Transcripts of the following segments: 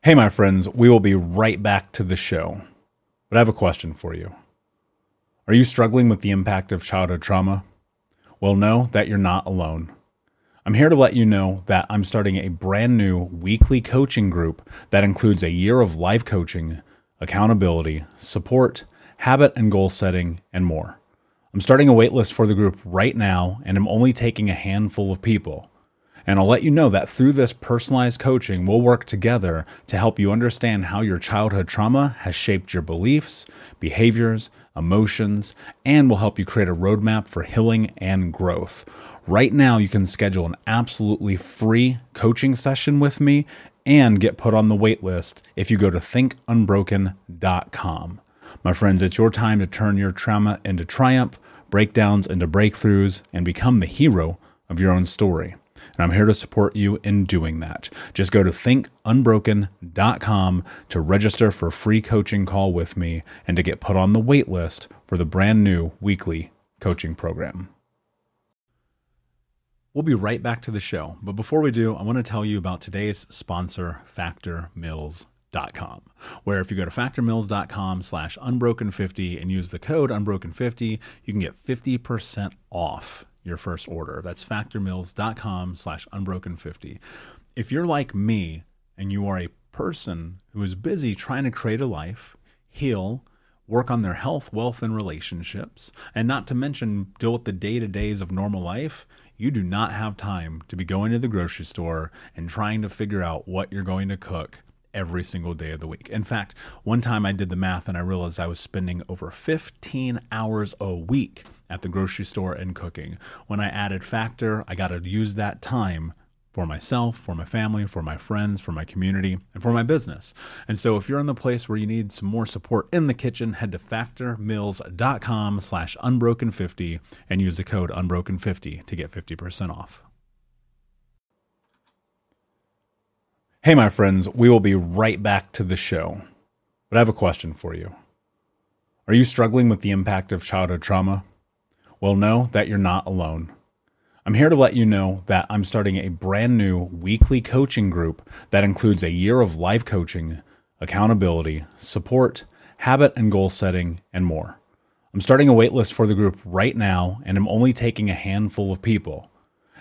Hey, my friends, we will be right back to the show. But I have a question for you. Are you struggling with the impact of childhood trauma? Well, know that you're not alone. I'm here to let you know that I'm starting a brand new weekly coaching group that includes a year of life coaching, accountability, support, habit and goal setting, and more. I'm starting a waitlist for the group right now, and I'm only taking a handful of people. And I'll let you know that through this personalized coaching, we'll work together to help you understand how your childhood trauma has shaped your beliefs, behaviors, emotions, and will help you create a roadmap for healing and growth. Right now, you can schedule an absolutely free coaching session with me and get put on the wait list if you go to thinkunbroken.com. My friends, it's your time to turn your trauma into triumph, breakdowns into breakthroughs, and become the hero of your own story. And I'm here to support you in doing that. Just go to thinkunbroken.com to register for a free coaching call with me and to get put on the wait list for the brand new weekly coaching program. We'll be right back to the show. But before we do, I want to tell you about today's sponsor, factormeals.com, where if you go to factormeals.com/unbroken50 and use the code unbroken50, you can get 50% off your first order. That's factormeals.com/unbroken50. If you're like me and you are a person who is busy trying to create a life, heal, work on their health, wealth, and relationships, and not to mention deal with the day-to-days of normal life, you do not have time to be going to the grocery store and trying to figure out what you're going to cook every single day of the week. In fact, one time I did the math and I realized I was spending over 15 hours a week at the grocery store and cooking. When I added Factor, I got to use that time for myself, for my family, for my friends, for my community, and for my business. And so if you're in the place where you need some more support in the kitchen, head to factormeals.com/unbroken50 and use the code unbroken50 to get 50% off. Hey, my friends, we will be right back to the show. But I have a question for you. Are you struggling with the impact of childhood trauma? Well, know that you're not alone. I'm here to let you know that I'm starting a brand new weekly coaching group that includes a year of life coaching, accountability, support, habit and goal setting, and more. I'm starting a waitlist for the group right now, and I'm only taking a handful of people.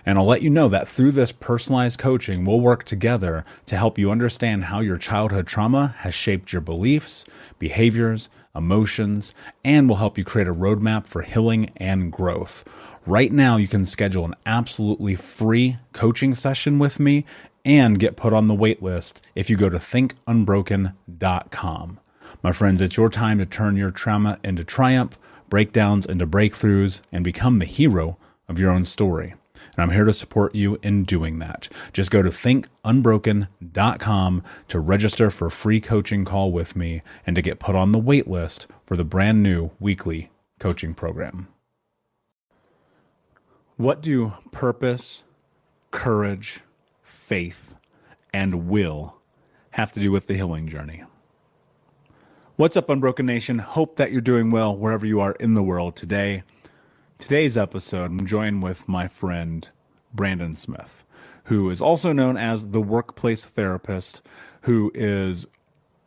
And I'll let you know that through this personalized coaching, we'll work together to help you understand how your childhood trauma has shaped your beliefs, behaviors, emotions, and will help you create a roadmap for healing and growth. Right now, you can schedule an absolutely free coaching session with me and get put on the wait list if you go to thinkunbroken.com. My friends, it's your time to turn your trauma into triumph, breakdowns into breakthroughs, and become the hero of your own story. And I'm here to support you in doing that. Just go to thinkunbroken.com to register for a free coaching call with me and to get put on the wait list for the brand new weekly coaching program. What do purpose, courage, faith, and will have to do with the healing journey? What's up, Unbroken Nation? Hope that you're doing well wherever you are in the world today. Today's episode, I'm joined with my friend, Brandon Smith, who is also known as the workplace therapist, who is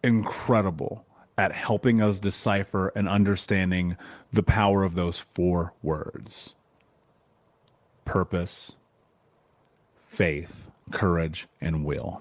incredible at helping us decipher and understanding the power of those four words: purpose, faith, courage, and will.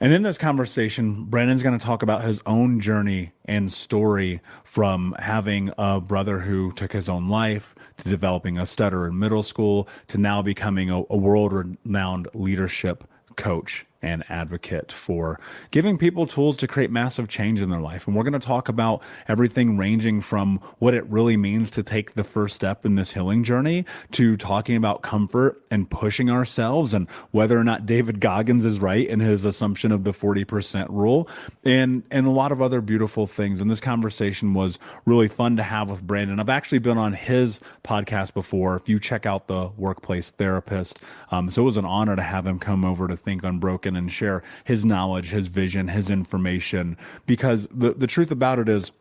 And in this conversation, Brandon's going to talk about his own journey and story from having a brother who took his own life, to developing a stutter in middle school, to now becoming a world-renowned leadership coach and advocate for giving people tools to create massive change in their life. And we're going to talk about everything ranging from what it really means to take the first step in this healing journey to talking about comfort and pushing ourselves and whether or not David Goggins is right in his assumption of the 40% rule and a lot of other beautiful things. And this conversation was really fun to have with Brandon. I've actually been on his podcast before. If you check out the Workplace Therapist, so it was an honor to have him come over to Think Unbroken and share his knowledge, his vision, his information, because the truth about it is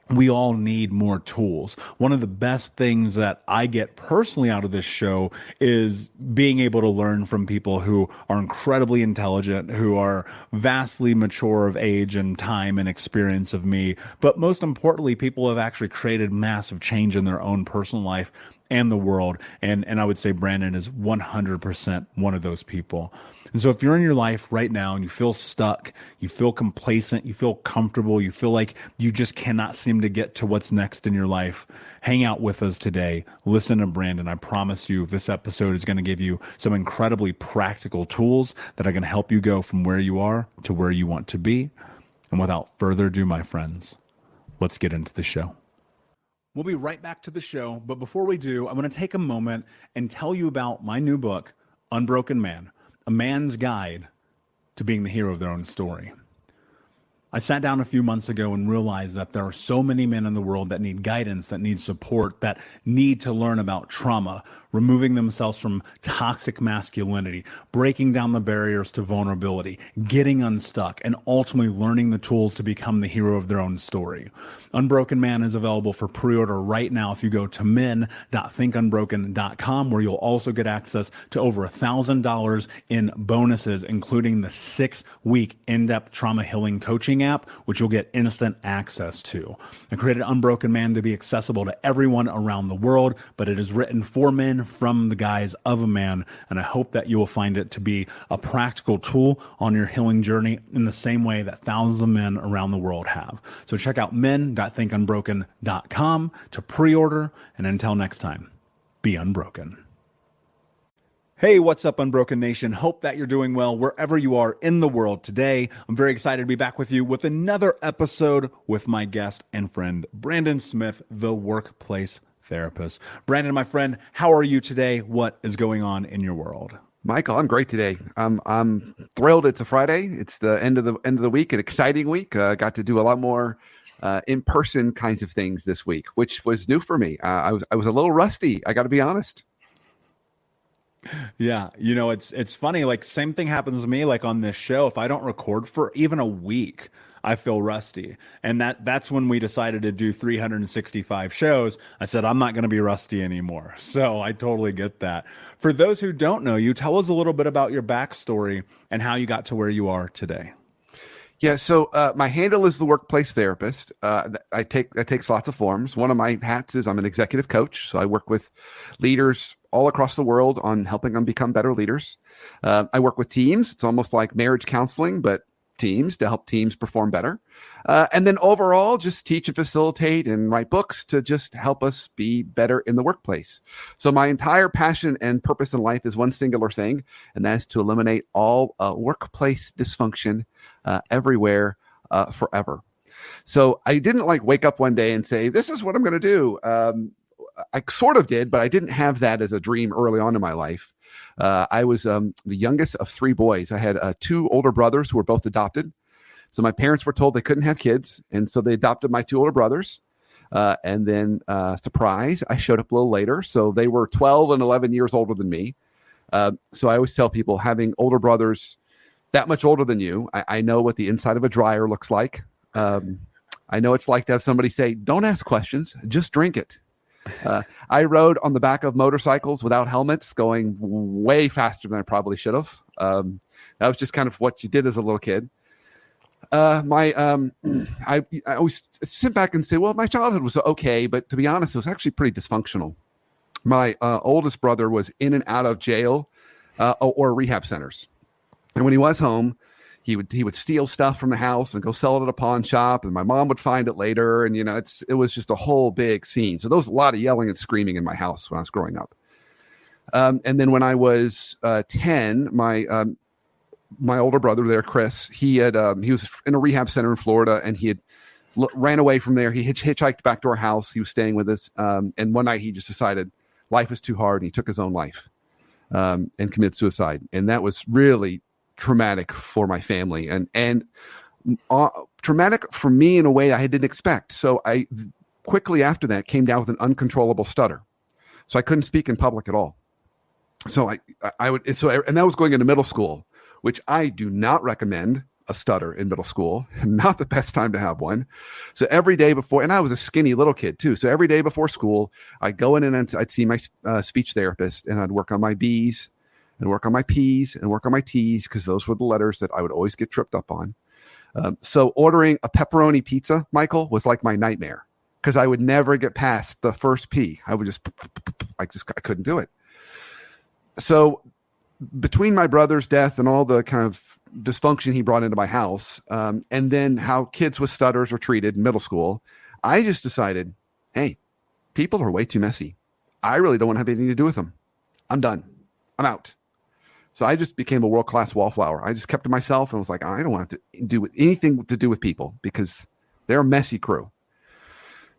we all need more tools. One of the best things that I get personally out of this show is being able to learn from people who are incredibly intelligent, who are vastly mature of age and time and experience of me. But most importantly, people who have actually created massive change in their own personal life and the world. And I would say Brandon is 100% one of those people. And so if you're in your life right now and you feel stuck, you feel complacent, you feel comfortable, you feel like you just cannot seem to get to what's next in your life, hang out with us today. Listen to Brandon. I promise you this episode is going to give you some incredibly practical tools that are going to help you go from where you are to where you want to be. And without further ado, my friends, let's get into the show. We'll be right back to the show, but before we do, I want to take a moment and tell you about my new book, Unbroken Man, A Man's Guide to Being the Hero of Their Own Story. I sat down a few months ago and realized that there are so many men in the world that need guidance, that need support, that need to learn about trauma, removing themselves from toxic masculinity, breaking down the barriers to vulnerability, getting unstuck, and ultimately learning the tools to become the hero of their own story. Unbroken Man is available for pre-order right now if you go to men.thinkunbroken.com, where you'll also get access to over $1,000 in bonuses, including the 6-week in-depth trauma healing coaching app, which you'll get instant access to. I created Unbroken Man to be accessible to everyone around the world, but it is written for men from the guise of a man, and I hope that you will find it to be a practical tool on your healing journey in the same way that thousands of men around the world have. So check out men.thinkunbroken.com to pre-order, and until next time, be unbroken. Hey, what's up, Unbroken Nation? Hope that you're doing well wherever you are in the world today. I'm very excited to be back with you with another episode with my guest and friend, Brandon Smith, the workplace therapist. Brandon, my friend, how are you today? What is going on in your world? Michael, I'm great today. I'm thrilled. It's a Friday. It's the end of the week, an exciting week. Got to do a lot more in-person kinds of things this week, which was new for me. I was a little rusty. I got to be honest. Yeah, it's funny. Like, same thing happens to me. Like on this show, if I don't record for even a week, I feel rusty. And that's when we decided to do 365 shows. I said, I'm not going to be rusty anymore. So I totally get that. For those who don't know you, tell us a little bit about your backstory and how you got to where you are today. Yeah, so my handle is the workplace therapist. That takes lots of forms. One of my hats is I'm an executive coach. So I work with leaders all across the world on helping them become better leaders. I work with teams. It's almost like marriage counseling, but teams to help teams perform better. And then overall, just teach and facilitate and write books to just help us be better in the workplace. So my entire passion and purpose in life is one singular thing, and that's to eliminate all workplace dysfunction everywhere forever. So I didn't wake up one day and say, this is what I'm going to do. I sort of did, but I didn't have that as a dream early on in my life. I was the youngest of 3 boys. I had 2 older brothers who were both adopted. So my parents were told they couldn't have kids, and so they adopted my 2 older brothers. And then, surprise, I showed up a little later. So they were 12 and 11 years older than me. So I always tell people, having older brothers that much older than you, I know what the inside of a dryer looks like. I know it's like to have somebody say, don't ask questions, just drink it. I rode on the back of motorcycles without helmets, going way faster than I probably should have. That was just kind of what you did as a little kid. I always sit back and say, well, my childhood was okay, but to be honest, it was actually pretty dysfunctional. My oldest brother was in and out of jail or rehab centers. And when he was home, he would steal stuff from the house and go sell it at a pawn shop, and my mom would find it later. And, it was just a whole big scene. So there was a lot of yelling and screaming in my house when I was growing up. And then when I was 10, my older brother there, Chris, he was in a rehab center in Florida, and he had ran away from there. He hitchhiked back to our house. He was staying with us. And one night he just decided life was too hard, and he took his own life and committed suicide. And that was really traumatic for my family and traumatic for me in a way I didn't expect. So I quickly after that came down with an uncontrollable stutter. So I couldn't speak in public at all. So and that was going into middle school, which I do not recommend a stutter in middle school. Not the best time to have one. So every day before, and I was a skinny little kid too. So every day before school, I'd go in and I'd see my speech therapist, and I'd work on my B's and work on my P's and work on my T's, because those were the letters that I would always get tripped up on. So ordering a pepperoni pizza, Michael, was like my nightmare, because I would never get past the first P. I couldn't do it. So between my brother's death and all the kind of dysfunction he brought into my house, and then how kids with stutters are treated in middle school, I just decided, hey, people are way too messy. I really don't want to have anything to do with them. I'm done. I'm out. So I just became a world-class wallflower. I just kept to myself and was like, I don't want to do anything to do with people, because they're a messy crew.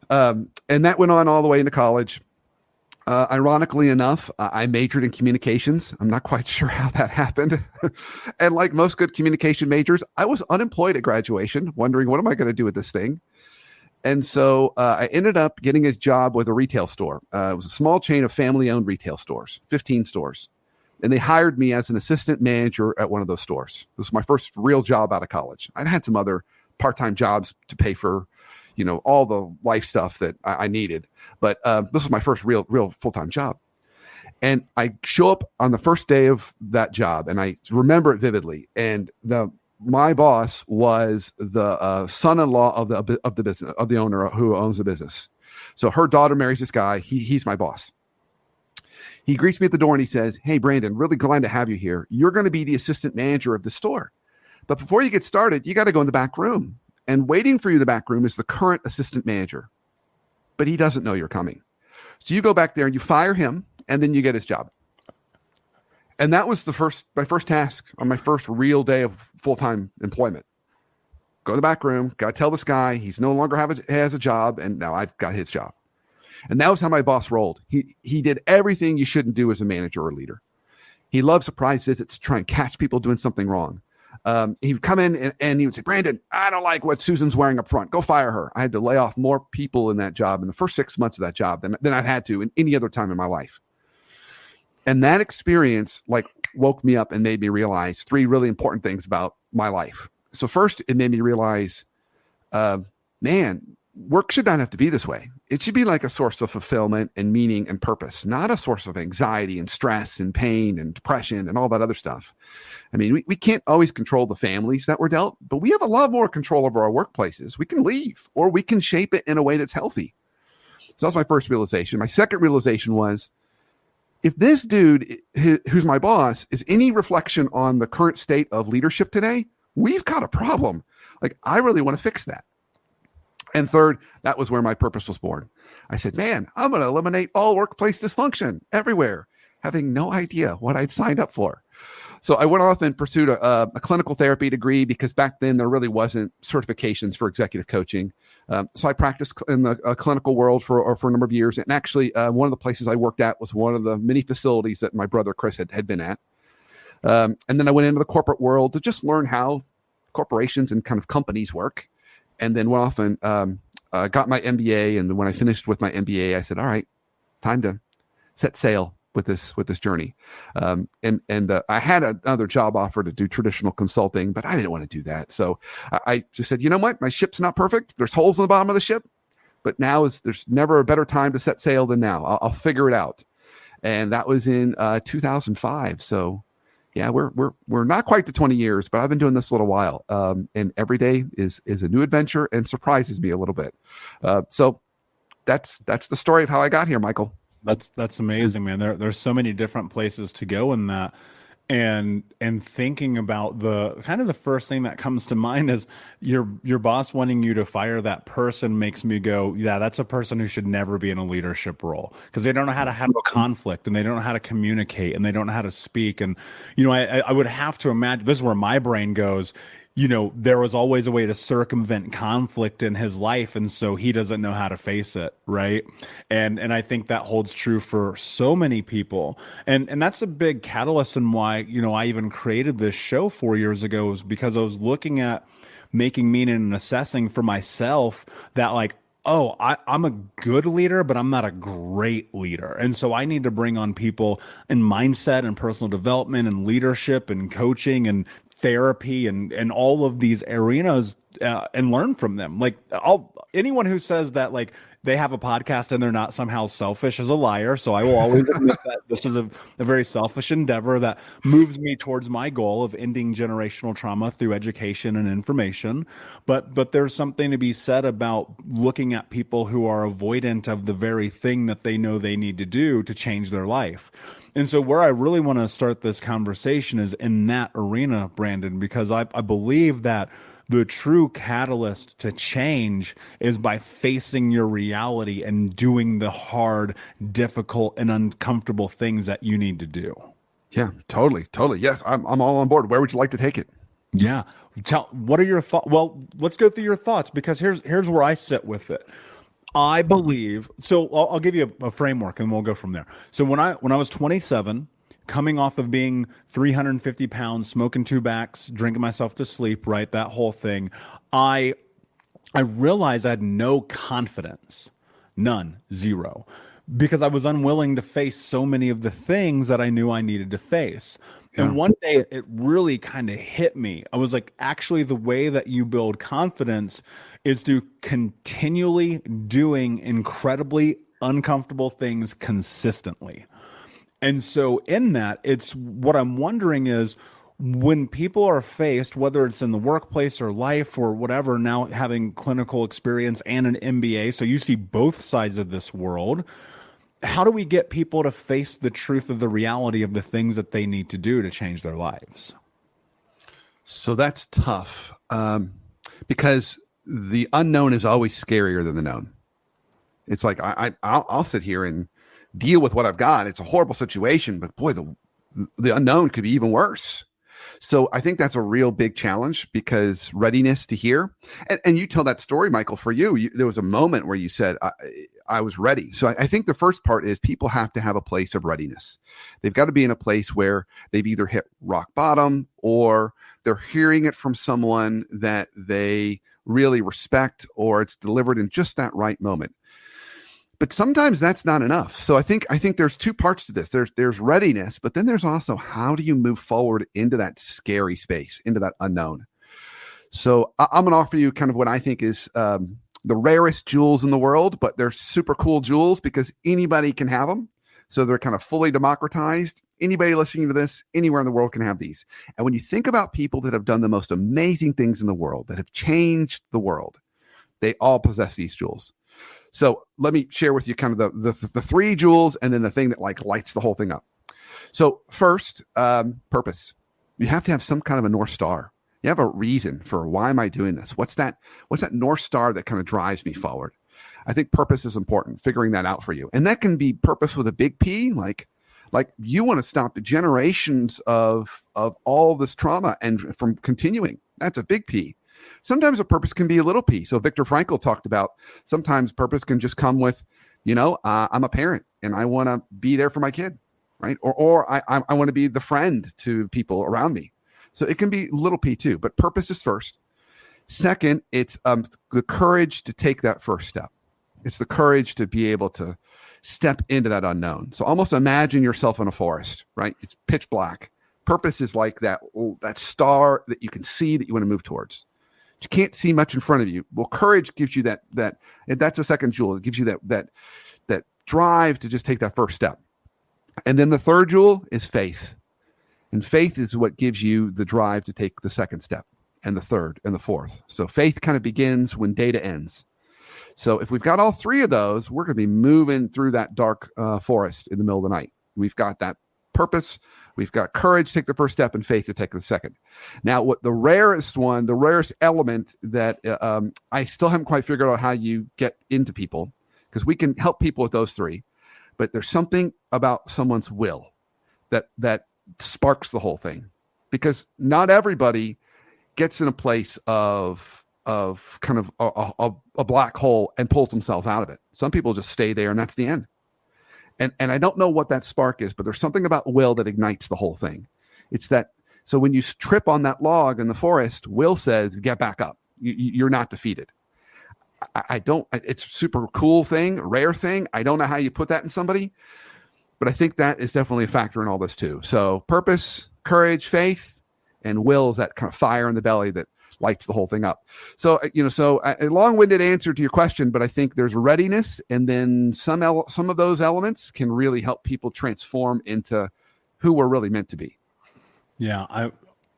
And that went on all the way into college. Ironically enough, I majored in communications. I'm not quite sure how that happened. And like most good communication majors, I was unemployed at graduation, wondering, what am I going to do with this thing? And so I ended up getting a job with a retail store. It was a small chain of family-owned retail stores, 15 stores. And they hired me as an assistant manager at one of those stores. This was my first real job out of college. I'd had some other part-time jobs to pay for, all the life stuff that I needed. But this was my first real full-time job. And I show up on the first day of that job, and I remember it vividly. And my boss was the son-in-law of the business, of the owner who owns the business. So her daughter marries this guy. He's my boss. He greets me at the door and he says, "Hey, Brandon, really glad to have you here. You're going to be the assistant manager of the store. But before you get started, you got to go in the back room. And waiting for you in the back room is the current assistant manager. But he doesn't know you're coming. So you go back there and you fire him, and then you get his job." And that was my first task on my first real day of full-time employment. Go to the back room, got to tell this guy he's no longer has a job, and now I've got his job. And that was how my boss rolled. He did everything you shouldn't do as a manager or leader. He loved surprise visits to try and catch people doing something wrong. He would come in and he would say, "Brandon, I don't like what Susan's wearing up front. Go fire her." I had to lay off more people in that job in the first 6 months of that job than I've had to in any other time in my life. And that experience woke me up and made me realize three really important things about my life. So first, it made me realize, man, work should not have to be this way. It should be like a source of fulfillment and meaning and purpose, not a source of anxiety and stress and pain and depression and all that other stuff. I mean, we can't always control the families that we're dealt, but we have a lot more control over our workplaces. We can leave, or we can shape it in a way that's healthy. So that's my first realization. My second realization was, if this dude who's my boss is any reflection on the current state of leadership today, we've got a problem. I really want to fix that. And third, that was where my purpose was born. I said, man, I'm going to eliminate all workplace dysfunction everywhere, having no idea what I'd signed up for. So I went off and pursued a clinical therapy degree, because back then there really wasn't certifications for executive coaching. So I practiced in the clinical world for a number of years. And actually, one of the places I worked at was one of the many facilities that my brother Chris had been at. And then I went into the corporate world to just learn how corporations and kind of companies work. And then went off and got my MBA. And when I finished with my MBA, I said, all right, time to set sail with this journey. And I had another job offer to do traditional consulting, but I didn't want to do that. So I just said, you know what? My ship's not perfect. There's holes in the bottom of the ship, but there's never a better time to set sail than now. I'll figure it out. And that was in 2005. So yeah, we're not quite to 20 years, but I've been doing this a little while. And every day is a new adventure and surprises me a little bit. So that's the story of how I got here, Michael. That's amazing, man. There's so many different places to go in that. And thinking about the first thing that comes to mind is your boss wanting you to fire that person makes me go, yeah, that's a person who should never be in a leadership role, because they don't know how to handle conflict, and they don't know how to communicate, and they don't know how to speak. And, I would have to imagine, this is where my brain goes, there was always a way to circumvent conflict in his life. And so he doesn't know how to face it. Right. And I think that holds true for so many people. And that's a big catalyst in why, I even created this show 4 years ago, was because I was looking at making meaning and assessing for myself that I'm a good leader, but I'm not a great leader. And so I need to bring on people in mindset and personal development and leadership and coaching and therapy and all of these arenas and learn from them. Like anyone who says that like they have a podcast and they're not somehow selfish is a liar. So I will always admit that this is a very selfish endeavor that moves me towards my goal of ending generational trauma through education and information. But there's something to be said about looking at people who are avoidant of the very thing that they know they need to do to change their life. And so where I really want to start this conversation is in that arena, Brandon, because I believe that the true catalyst to change is by facing your reality and doing the hard, difficult, and uncomfortable things that you need to do. Yeah, totally. Yes, I'm all on board. Where would you like to take it? Yeah. What are your thoughts? Well, let's go through your thoughts, because here's where I sit with it. I believe, so I'll give you a framework and we'll go from there. So when I was 27, coming off of being 350 pounds, smoking 2 backs, drinking myself to sleep, right? That whole thing. I realized I had no confidence, none, zero, because I was unwilling to face so many of the things that I knew I needed to face. Yeah. And one day it really kind of hit me. I was like, actually, the way that you build confidence is through continually doing incredibly uncomfortable things consistently. And so in that, it's what I'm wondering is when people are faced, whether it's in the workplace or life or whatever, now having clinical experience and an MBA, so you see both sides of this world, how do we get people to face the truth of the reality of the things that they need to do to change their lives? So that's tough because the unknown is always scarier than the known. It's like I'll sit here and deal with what I've got. It's a horrible situation, but boy, the unknown could be even worse. So I think that's a real big challenge, because readiness to hear, and you tell that story, Michael, for you, there was a moment where you said, I was ready. So I think the first part is people have to have a place of readiness. They've got to be in a place where they've either hit rock bottom or they're hearing it from someone that they really respect, or it's delivered in just that right moment. But sometimes that's not enough. So I think there's two parts to this. There's readiness, but then there's also how do you move forward into that scary space, into that unknown. So I'm going to offer you kind of what I think is the rarest jewels in the world, but they're super cool jewels because anybody can have them. So they're kind of fully democratized. Anybody listening to this, anywhere in the world can have these. And when you think about people that have done the most amazing things in the world, that have changed the world, they all possess these jewels. So let me share with you kind of the 3 jewels and then the thing that like lights the whole thing up. So first, purpose. You have to have some kind of a North Star. You have a reason for why am I doing this? What's that North Star that kind of drives me forward? I think purpose is important, figuring that out for you. And that can be purpose with a big P, like you want to stop the generations of all this trauma and from continuing. That's a big P. Sometimes a purpose can be a little P. So Viktor Frankl talked about sometimes purpose can just come with, I'm a parent and I want to be there for my kid, right? Or I want to be the friend to people around me. So it can be little P too, but purpose is first. Second, it's the courage to take that first step. It's the courage to be able to step into that unknown. So almost imagine yourself in a forest, right? It's pitch black. Purpose is like that star that you can see that you want to move towards. You can't see much in front of you. Well, courage gives you that, and that's a second jewel. It gives you that drive to just take that first step. And then the third jewel is faith. And faith is what gives you the drive to take the second step and the third and the fourth. So faith kind of begins when data ends. So if we've got all 3 of those, we're going to be moving through that dark forest in the middle of the night. We've got that purpose. We've got courage to take the first step and faith to take the second. Now, what the rarest element that I still haven't quite figured out how you get into people, because we can help people with those 3, but there's something about someone's will that sparks the whole thing, because not everybody gets in a place of kind of a black hole and pulls themselves out of it. Some people just stay there and that's the end. And I don't know what that spark is, but there's something about will that ignites the whole thing. It's that. So when you trip on that log in the forest, will says, get back up. You're not defeated. It's a super cool thing, rare thing. I don't know how you put that in somebody, but I think that is definitely a factor in all this too. So purpose, courage, faith, and will is that kind of fire in the belly that lights the whole thing up. So, a long-winded answer to your question, but I think there's readiness, and then some of those elements can really help people transform into who we're really meant to be. Yeah,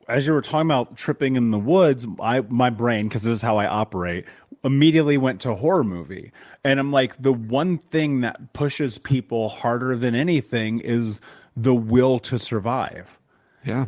as you were talking about tripping in the woods, my brain, because this is how I operate, immediately went to horror movie. And I'm like, the one thing that pushes people harder than anything is the will to survive. Yeah.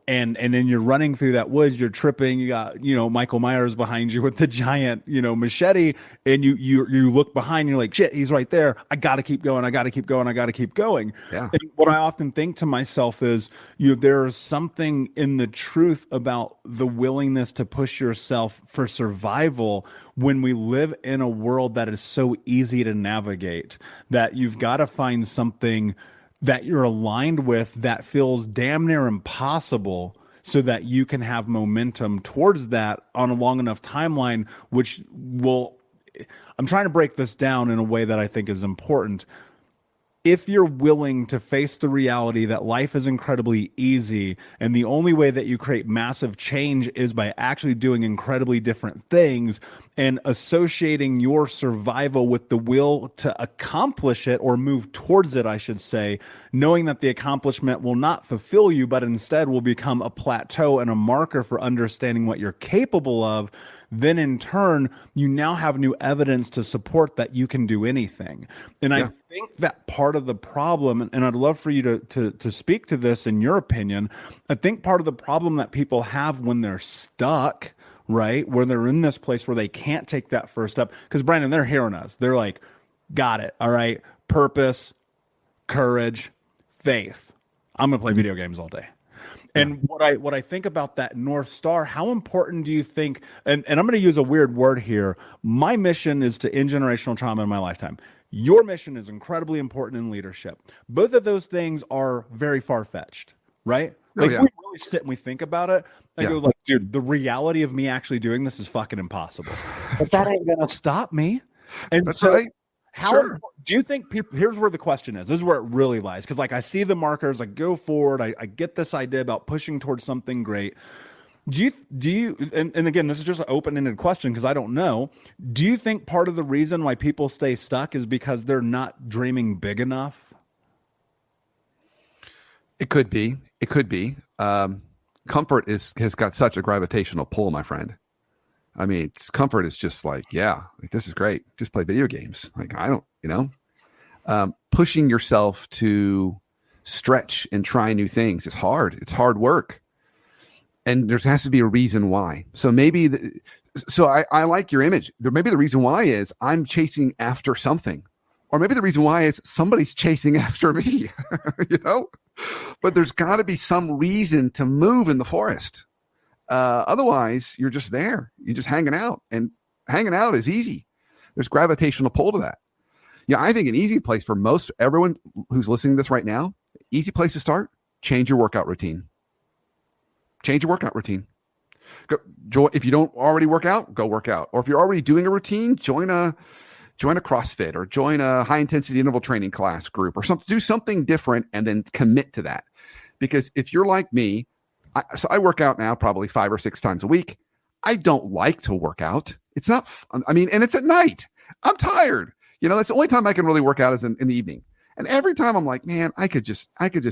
And then you're running through that woods, you're tripping, you got, Michael Myers behind you with the giant, machete, and you look behind, you're like, shit, he's right there. I got to keep going. I got to keep going. I got to keep going. Yeah. And what I often think to myself is, there's something in the truth about the willingness to push yourself for survival when we live in a world that is so easy to navigate, that you've got to find something that you're aligned with that feels damn near impossible, so that you can have momentum towards that on a long enough timeline, which will, I'm trying to break this down in a way that I think is important. If you're willing to face the reality that life is incredibly easy, and the only way that you create massive change is by actually doing incredibly different things, and associating your survival with the will to accomplish it, or move towards it, I should say, knowing that the accomplishment will not fulfill you, but instead will become a plateau and a marker for understanding what you're capable of, then in turn, you now have new evidence to support that you can do anything. And I think that part of the problem, and I'd love for you to speak to this in your opinion, I think part of the problem that people have when they're stuck, right, where they're in this place where they can't take that first step, because Brandon, they're hearing us. They're like, got it. All right. Purpose, courage, faith. I'm going to play video games all day. And what I think about that North Star, how important do you think, and I'm going to use a weird word here, my mission is to end generational trauma in my lifetime. Your mission is incredibly important in leadership. Both of those things are very far-fetched, right? Like, we really sit and we think about it, and go like, dude, the reality of me actually doing this is fucking impossible. But that ain't going to stop me. And that's so, right. how do you think people, here's where the question is, this is where it really lies. Cause like I see the markers, I go forward, I get this idea about pushing towards something great. Do you, and again, this is just an open-ended question, cause I don't know. Do you think part of the reason why people stay stuck is because they're not dreaming big enough? It could be. Comfort has got such a gravitational pull, my friend. I mean, comfort is just like, this is great. Just play video games. Like, I don't, pushing yourself to stretch and try new things is hard. It's hard work. And there has to be a reason why. So maybe, I like your image. Maybe the reason why is I'm chasing after something, or maybe the reason why is somebody's chasing after me, but there's got to be some reason to move in the forest. Otherwise, you're just there. You're just hanging out, and hanging out is easy. There's gravitational pull to that. Yeah, I think an easy place for everyone who's listening to this right now, easy place to start, change your workout routine. Change your workout routine. If you don't already work out, go work out. Or if you're already doing a routine, join a CrossFit, or join a high intensity interval training class group, or do something different, and then commit to that. Because if you're like me, I work out now probably 5 or 6 times a week. I don't like to work out. It's not fun. I mean, and it's at night. I'm tired. That's the only time I can really work out is in the evening. And every time I'm like, man, I could just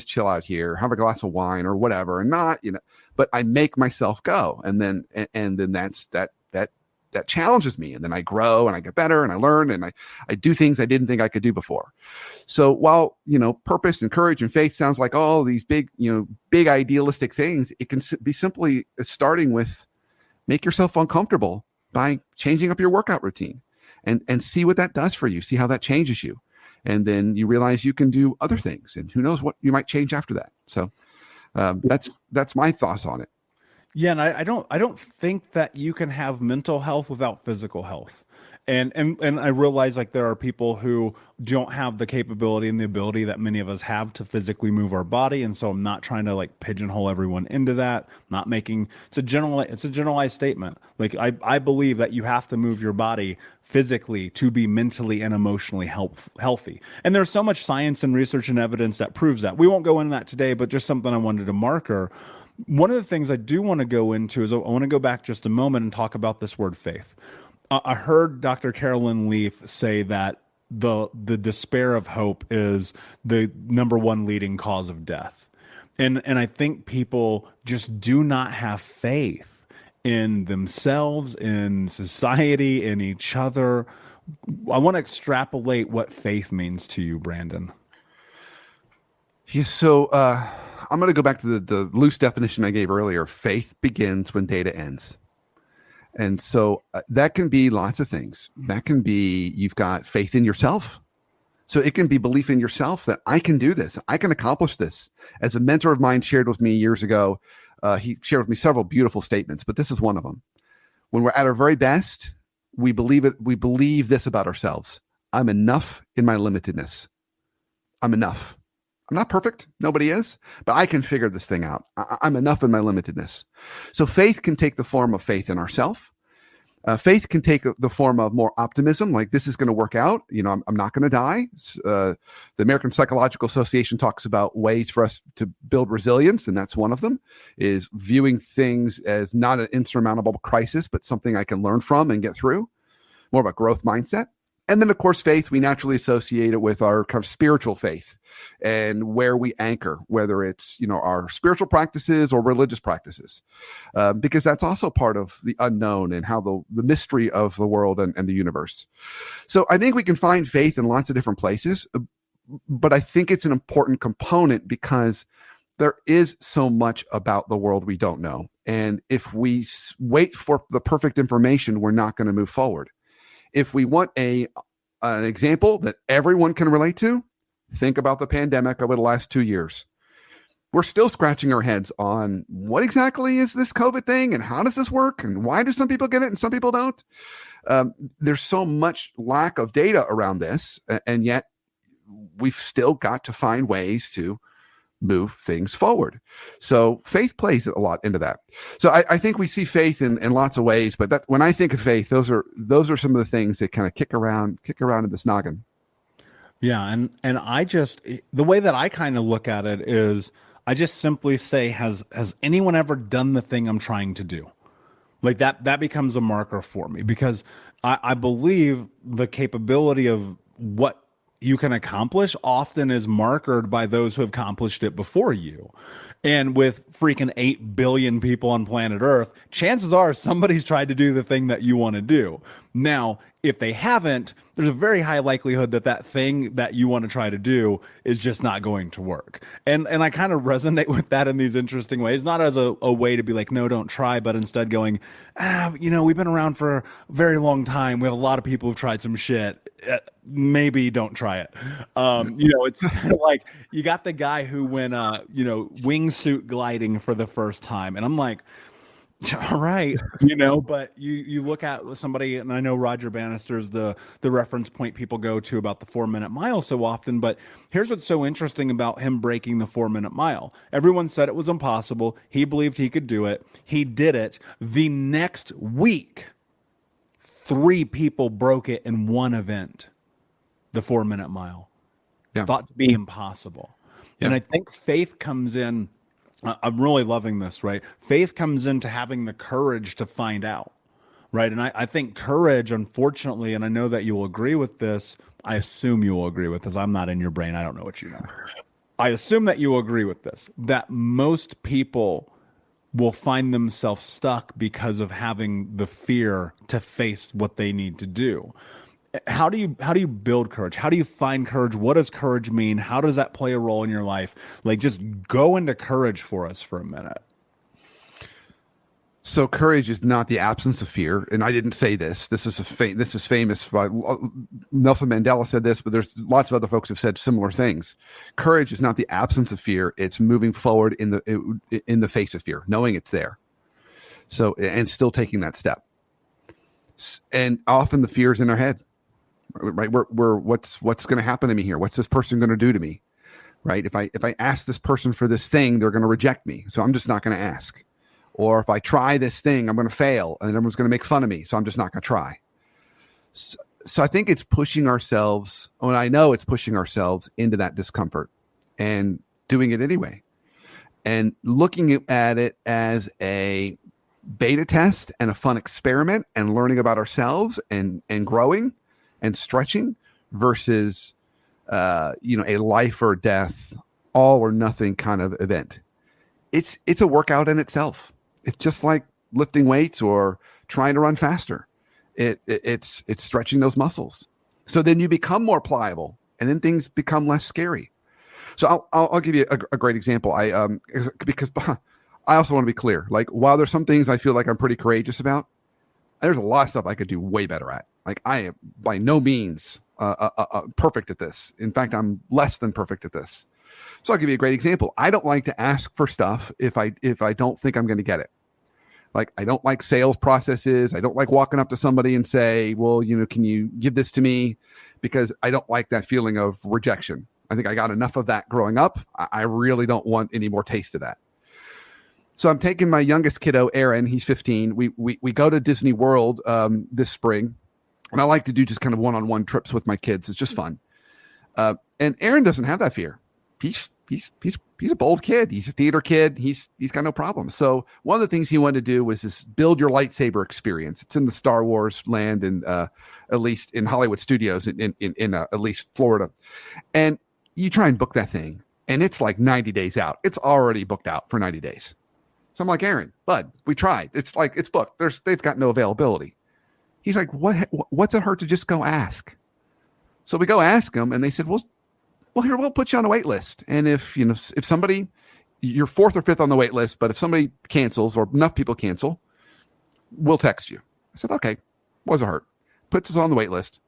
chill out here, have a glass of wine or whatever, and not, but I make myself go. And then that challenges me. And then I grow and I get better and I learn and I do things I didn't think I could do before. So while, purpose and courage and faith sounds like all these big idealistic things, it can be simply starting with make yourself uncomfortable by changing up your workout routine and see what that does for you. See how that changes you. And then you realize you can do other things, and who knows what you might change after that. So that's my thoughts on it. Yeah, and I don't think that you can have mental health without physical health. And I realize like there are people who don't have the capability and the ability that many of us have to physically move our body. And so I'm not trying to like pigeonhole everyone into that. It's a generalized statement. Like I believe that you have to move your body physically to be mentally and emotionally healthy. And there's so much science and research and evidence that proves that. We won't go into that today, but just something I wanted to marker. One of the things I do want to go into is I want to go back just a moment and talk about this word faith. I heard Dr. Carolyn Leaf say that the despair of hope is the number one leading cause of death. And I think people just do not have faith in themselves, in society, in each other. I want to extrapolate what faith means to you, Brandon. Yeah, so I'm going to go back to the loose definition I gave earlier. Faith begins when data ends. And so that can be lots of things. That can be you've got faith in yourself. So it can be belief in yourself that I can do this. I can accomplish this. As a mentor of mine shared with me years ago, he shared with me several beautiful statements, but this is one of them. When we're at our very best, we believe it. We believe this about ourselves. I'm enough in my limitedness. I'm enough. I'm not perfect. Nobody is, but I can figure this thing out. I'm enough in my limitedness. So faith can take the form of faith in ourselves. Faith can take the form of more optimism, like this is going to work out. You know, I'm not going to die. The American Psychological Association talks about ways for us to build resilience, and that's one of them, is viewing things as not an insurmountable crisis, but something I can learn from and get through, more of a growth mindset. And then, of course, faith, we naturally associate it with our kind of spiritual faith and where we anchor, whether it's, you know, our spiritual practices or religious practices, because that's also part of the unknown and how the mystery of the world and the universe. So I think we can find faith in lots of different places, but I think it's an important component because there is so much about the world we don't know. And if we wait for the perfect information, we're not going to move forward. If we want an example that everyone can relate to, think about the pandemic over the last 2 years. We're still scratching our heads on what exactly is this COVID thing and how does this work and why do some people get it and some people don't? There's so much lack of data around this, and yet we've still got to find ways to move things forward. So faith plays a lot into that. So I think we see faith in lots of ways, but that when I think of faith, those are some of the things that kind of kick around in this noggin. Yeah, and I just, the way that I kind of look at it is I just simply say, has anyone ever done the thing I'm trying to do? Like that becomes a marker for me, because I believe the capability of what you can accomplish often is markered by those who have accomplished it before you. And with freaking 8 billion people on planet Earth, chances are somebody's tried to do the thing that you want to do. Now, if they haven't, there's a very high likelihood that that thing that you want to try to do is just not going to work. And I kind of resonate with that in these interesting ways, not as a way to be like, no, don't try, but instead going, you know, we've been around for a very long time. We have a lot of people who've tried some shit. Maybe don't try it. You know, it's kind of like you got the guy who went, you know, wingsuit gliding for the first time. And I'm like, all right, you know, but you look at somebody, and I know Roger Bannister's the reference point people go to about the 4-minute mile so often, but here's what's so interesting about him breaking the 4-minute mile. Everyone said it was impossible. He believed he could do it. He did it. The next week, 3 people broke it in one event, the 4-minute mile. Yeah. Thought to be impossible. Yeah. And I think faith comes in. I'm really loving this, right? Faith comes into having the courage to find out, right? And I think courage, unfortunately, and I know that you will agree with this. I assume you will agree with this. I'm not in your brain. I don't know what you know. I assume that you will agree with this, that most people will find themselves stuck because of having the fear to face what they need to do. How do you build courage? How do you find courage? What does courage mean? How does that play a role in your life? Like, just go into courage for us for a minute. So courage is not the absence of fear. And I didn't say this. This is famous. Nelson Mandela said this, but there's lots of other folks have said similar things. Courage is not the absence of fear. It's moving forward in the face of fear, knowing it's there. So, and still taking that step. And often the fear is in our head. Right, we're what's going to happen to me here? What's this person going to do to me? Right? If I ask this person for this thing, they're going to reject me, so I'm just not going to ask. Or if I try this thing, I'm going to fail, and everyone's going to make fun of me, so I'm just not going to try. So I think it's pushing ourselves. And I know it's pushing ourselves into that discomfort and doing it anyway. and looking at it as a beta test and a fun experiment and learning about ourselves and growing and stretching versus, a life or death, all or nothing kind of event. It's a workout in itself. It's just like lifting weights or trying to run faster. It's stretching those muscles. So then you become more pliable, and then things become less scary. So I'll give you a great example. Because I also want to be clear. Like, while there's some things I feel like I'm pretty courageous about, there's a lot of stuff I could do way better at. Like, I am by no means perfect at this. In fact, I'm less than perfect at this. So I'll give you a great example. I don't like to ask for stuff if I don't think I'm going to get it. Like, I don't like sales processes. I don't like walking up to somebody and say, well, can you give this to me? Because I don't like that feeling of rejection. I think I got enough of that growing up. I really don't want any more taste of that. So I'm taking my youngest kiddo, Aaron. He's 15. We go to Disney World this spring, and I like to do just kind of one-on-one trips with my kids. It's just fun. And Aaron doesn't have that fear. He's a bold kid. He's a theater kid. He's got no problem. So one of the things he wanted to do was this build your lightsaber experience. It's in the Star Wars land, and at least in Hollywood Studios in at least Florida. And you try and book that thing, and it's like 90 days out. It's already booked out for 90 days. So I'm like, Aaron, bud, we tried. It's like, it's booked. They've got no availability. He's like, what's it hurt to just go ask? So we go ask them, and they said, well, here, we'll put you on a wait list. And if somebody, you're fourth or fifth on the wait list, but if somebody cancels or enough people cancel, we'll text you. I said, okay, what's it hurt? Puts us on the wait list.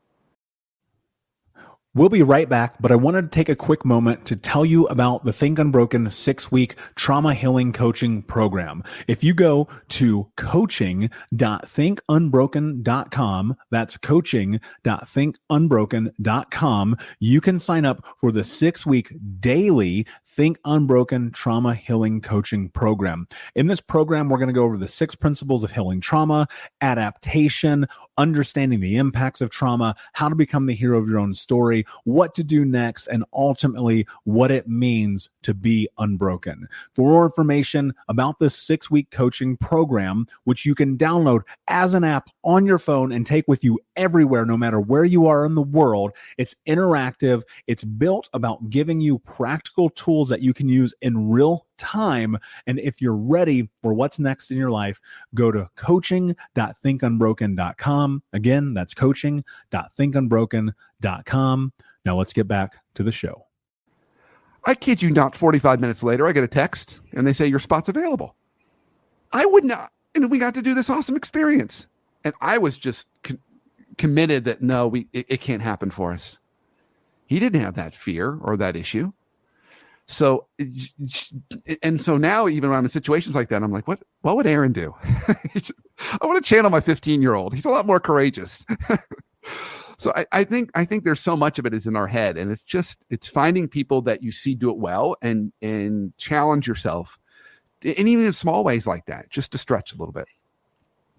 We'll be right back, but I wanted to take a quick moment to tell you about the Think Unbroken 6-week trauma healing coaching program. If you go to coaching.thinkunbroken.com, that's coaching.thinkunbroken.com, you can sign up for the 6-week daily Think Unbroken trauma healing coaching program. In this program, we're going to go over the 6 principles of healing trauma, adaptation, understanding the impacts of trauma, how to become the hero of your own story, what to do next, and ultimately what it means to be unbroken. For more information about this 6-week coaching program, which you can download as an app on your phone and take with you everywhere, no matter where you are in the world, it's interactive. It's built about giving you practical tools that you can use in real time. And if you're ready for what's next in your life, go to coaching.thinkunbroken.com. Again, that's coaching.thinkunbroken.com. Now let's get back to the show. I kid you not, 45 minutes later, I get a text and they say, your spot's available. I would not. And we got to do this awesome experience. And I was just committed that no, it can't happen for us. He didn't have that fear or that issue. So, and so now, even when I'm in situations like that, I'm like, what would Aaron do? I want to channel my 15-year-old. He's a lot more courageous. So I think there's so much of it is in our head, and it's finding people that you see do it well and challenge yourself, and even in small ways like that, just to stretch a little bit.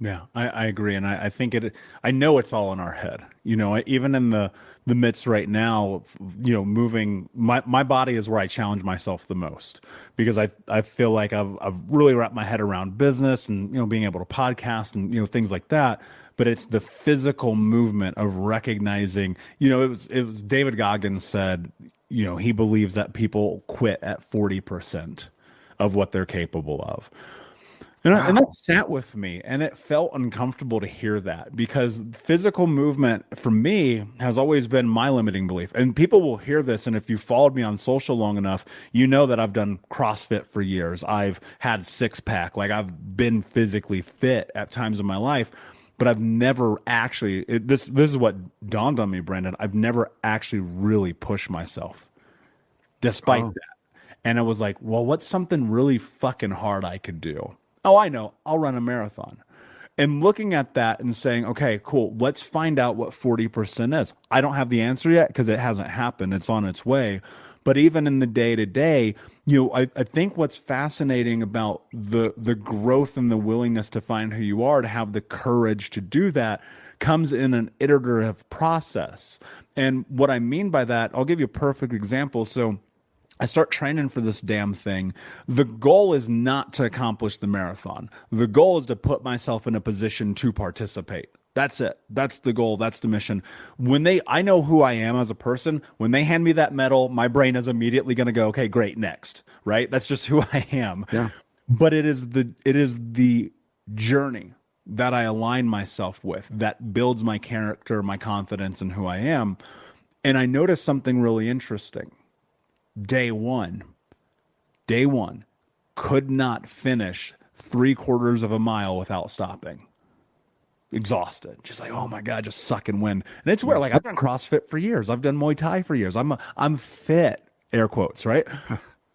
Yeah, I agree. And I think I know it's all in our head, even in the midst right now, moving my body is where I challenge myself the most, because I feel like I've really wrapped my head around business and, being able to podcast and, things like that. But it's the physical movement of recognizing, it was David Goggins said, he believes that people quit at 40% of what they're capable of. And that sat with me, and it felt uncomfortable to hear that, because physical movement for me has always been my limiting belief. And people will hear this, and if you followed me on social long enough, you know that I've done CrossFit for years. I've had 6-pack, like I've been physically fit at times in my life, but I've never actually, this is what dawned on me, Brandon, I've never actually really pushed myself despite that. And I was like, well, what's something really fucking hard I could do? Oh, I know. I'll run a marathon. And looking at that and saying, okay, cool, let's find out what 40% is. I don't have the answer yet because it hasn't happened. It's on its way. But even in the day-to-day, I think what's fascinating about the growth and the willingness to find who you are, to have the courage to do that, comes in an iterative process. And what I mean by that, I'll give you a perfect example. So I start training for this damn thing. The goal is not to accomplish the marathon. The goal is to put myself in a position to participate. That's it. That's the goal. That's the mission. I know who I am as a person. When they hand me that medal, my brain is immediately going to go, okay, great, next, right? That's just who I am. Yeah. But it is the journey that I align myself with that builds my character, my confidence in who I am. And I noticed something really interesting. Day one, could not finish 3/4 of a mile without stopping. Exhausted, just like, oh my God, just suck and win. And it's where, like, I've done CrossFit for years. I've done Muay Thai for years. I'm fit, air quotes, right?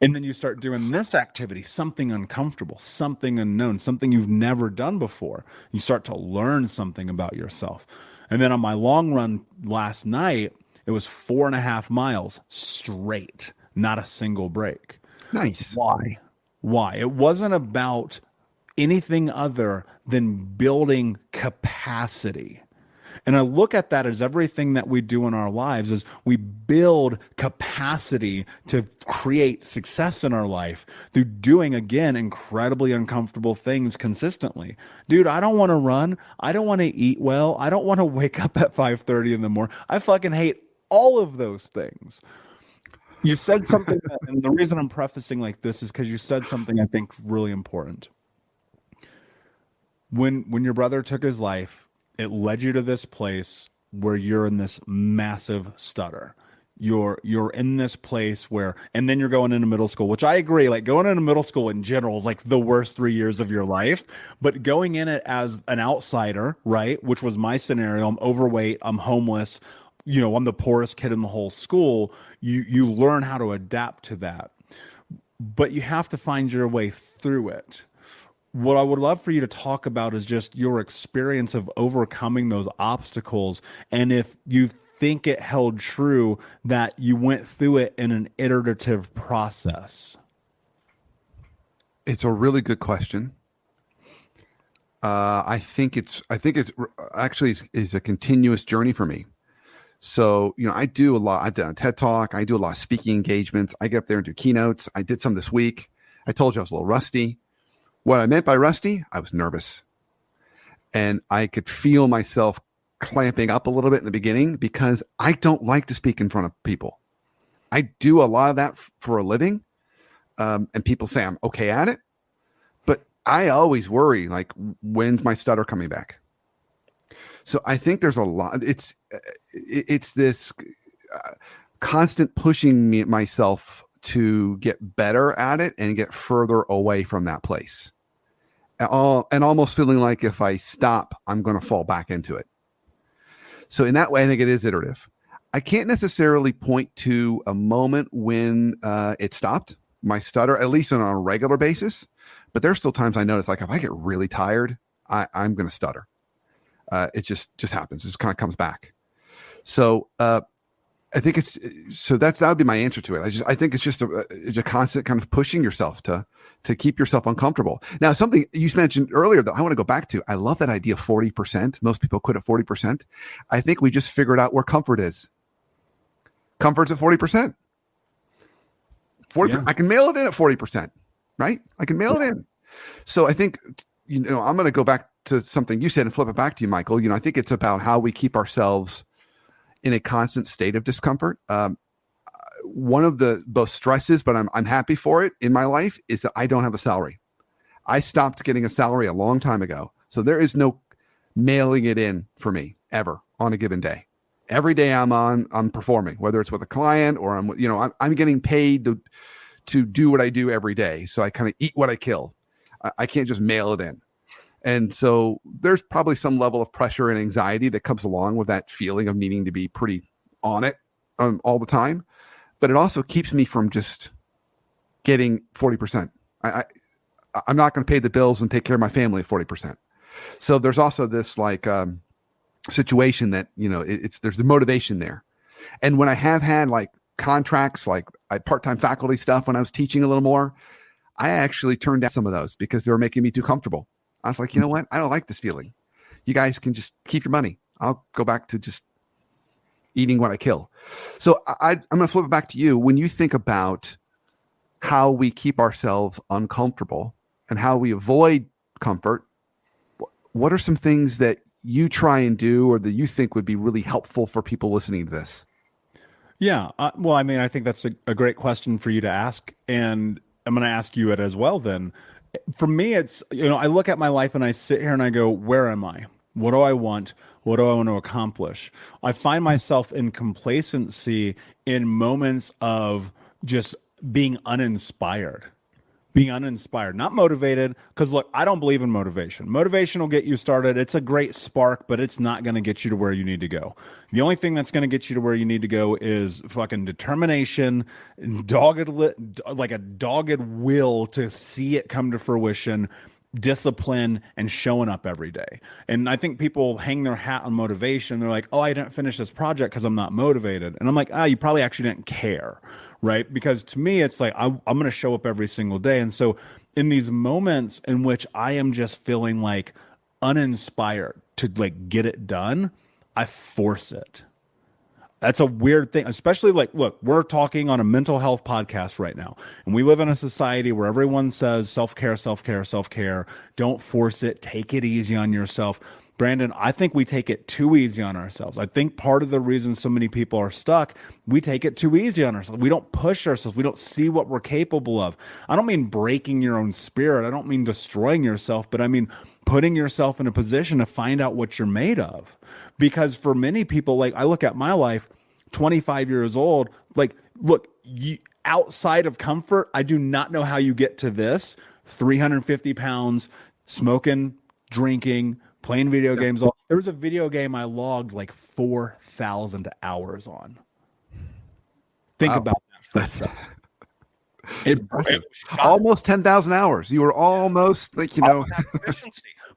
And then you start doing this activity, something uncomfortable, something unknown, something you've never done before. You start to learn something about yourself. And then on my long run last night, it was 4.5 miles straight, not a single break. Nice. Why? It wasn't about anything other than building capacity. And I look at that as everything that we do in our lives is we build capacity to create success in our life through doing, again, incredibly uncomfortable things consistently. Dude, I don't want to run. I don't want to eat well. I don't want to wake up at 5:30 in the morning. I fucking hate all of those things. You said something, and the reason I'm prefacing like this is because you said something I think really important. When your brother took his life, it led you to this place where you're in this massive stutter. You're in this place where, and then you're going into middle school, which I agree, like going into middle school in general is like the worst 3 years of your life. But going in it as an outsider, right, which was my scenario, I'm overweight, I'm homeless, I'm the poorest kid in the whole school. You learn how to adapt to that, but you have to find your way through it. What I would love for you to talk about is just your experience of overcoming those obstacles. And if you think it held true that you went through it in an iterative process. It's a really good question. I think it's actually is a continuous journey for me. So, I do a lot. I've done a TED Talk. I do a lot of speaking engagements. I get up there and do keynotes. I did some this week. I told you I was a little rusty. What I meant by rusty, I was nervous. And I could feel myself clamping up a little bit in the beginning because I don't like to speak in front of people. I do a lot of that for a living. And people say I'm okay at it. But I always worry, like, when's my stutter coming back? So I think there's a lot. It's this constant pushing myself to get better at it and get further away from that place. And almost feeling like if I stop, I'm going to fall back into it. So in that way, I think it is iterative. I can't necessarily point to a moment when it stopped, my stutter, at least on a regular basis. But there's still times I notice, like if I get really tired, I'm going to stutter. It just happens. It just kind of comes back. So I think that would be my answer to it. I think it's just a constant kind of pushing yourself to keep yourself uncomfortable. Now, something you mentioned earlier that I want to go back to. I love that idea of 40%. Most people quit at 40%. I think we just figured out where comfort is. Comfort's at 40%. 40%. Yeah. I can mail it in at 40%, right? I can mail it in. So I think, I'm going to go back to something you said and flip it back to you, Michael. I think it's about how we keep ourselves in a constant state of discomfort. One of the both stresses, but I'm happy for it in my life, is that I don't have a salary. I stopped getting a salary a long time ago. So there is no mailing it in for me ever on a given day. Every day I'm performing, whether it's with a client or I'm getting paid to do what I do every day. So I kind of eat what I kill. I can't just mail it in. And so there's probably some level of pressure and anxiety that comes along with that feeling of needing to be pretty on it all the time. But it also keeps me from just getting 40%. I'm not going to pay the bills and take care of my family at 40%. So there's also this situation that, there's the motivation there. And when I have had like contracts, like I part-time faculty stuff, when I was teaching a little more, I actually turned down some of those because they were making me too comfortable. I was like, you know what? I don't like this feeling. You guys can just keep your money. I'll go back to just eating what I kill. So I'm going to flip it back to you. When you think about how we keep ourselves uncomfortable and how we avoid comfort, what are some things that you try and do or that you think would be really helpful for people listening to this? Yeah. Well, I mean, I think that's a great question for you to ask. And I'm going to ask you it as well then. For me, it's, I look at my life and I sit here and I go, where am I? What do I want? What do I want to accomplish? I find myself in complacency in moments of just being uninspired. Not motivated. Because look, I don't believe in motivation. Motivation will get you started. It's a great spark, but it's not going to get you to where you need to go. The only thing that's going to get you to where you need to go is fucking determination, like a dogged will to see it come to fruition, discipline, and showing up every day. And I think people hang their hat on motivation. They're like, oh, I didn't finish this project because I'm not motivated. And I'm like, you probably actually didn't care, right? Because to me, it's like, I'm going to show up every single day. And so in these moments in which I am just feeling like uninspired to like get it done, I force it. That's a weird thing, especially like, look, we're talking on a mental health podcast right now, and we live in a society where everyone says self-care, self-care, self-care. Don't force it. Take it easy on yourself. Brandon, I think we take it too easy on ourselves. I think part of the reason so many people are stuck, we take it too easy on ourselves. We don't push ourselves. We don't see what we're capable of. I don't mean breaking your own spirit. I don't mean destroying yourself, but I mean putting yourself in a position to find out what you're made of. Because for many people, like I look at my life, 25 years old, like, look, outside of comfort, I do not know how you get to this 350 pounds, smoking, drinking, playing video games. There was a video game I logged like 4,000 hours on. Think about that for a second. Almost 10,000 hours. You were almost like,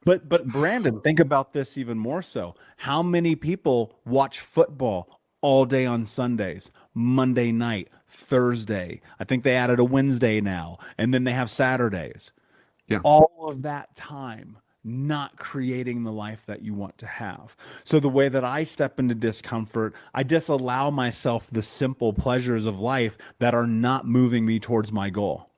But Brandon, think about this even more so. How many people watch football all day on Sundays, Monday night, Thursday? I think they added a Wednesday now, and then they have Saturdays. Yeah. All of that time not creating the life that you want to have. So the way that I step into discomfort, I disallow myself the simple pleasures of life that are not moving me towards my goal.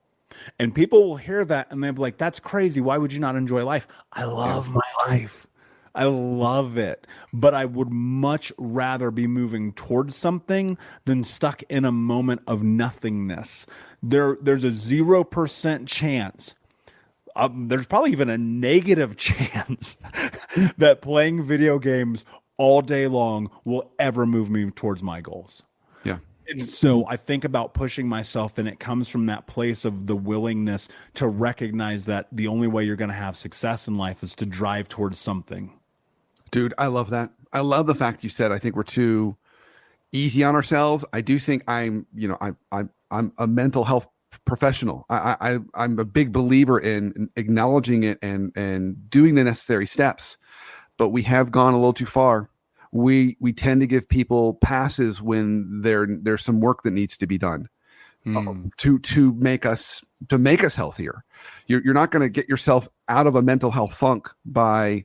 And people will hear that and they'll be like, that's crazy. Why would you not enjoy life? I love my life. I love it. But I would much rather be moving towards something than stuck in a moment of nothingness. There's a 0% chance. There's probably even a negative chance that playing video games all day long will ever move me towards my goals. Yeah. And so I think about pushing myself, and it comes from that place of the willingness to recognize that the only way you're going to have success in life is to drive towards something. Dude, I love that. I love the fact you said, I think we're too easy on ourselves. I do think I'm a mental health professional. I'm a big believer in acknowledging it and doing the necessary steps, but we have gone a little too far. We tend to give people passes when there's some work that needs to be done to make us healthier. You're not going to get yourself out of a mental health funk by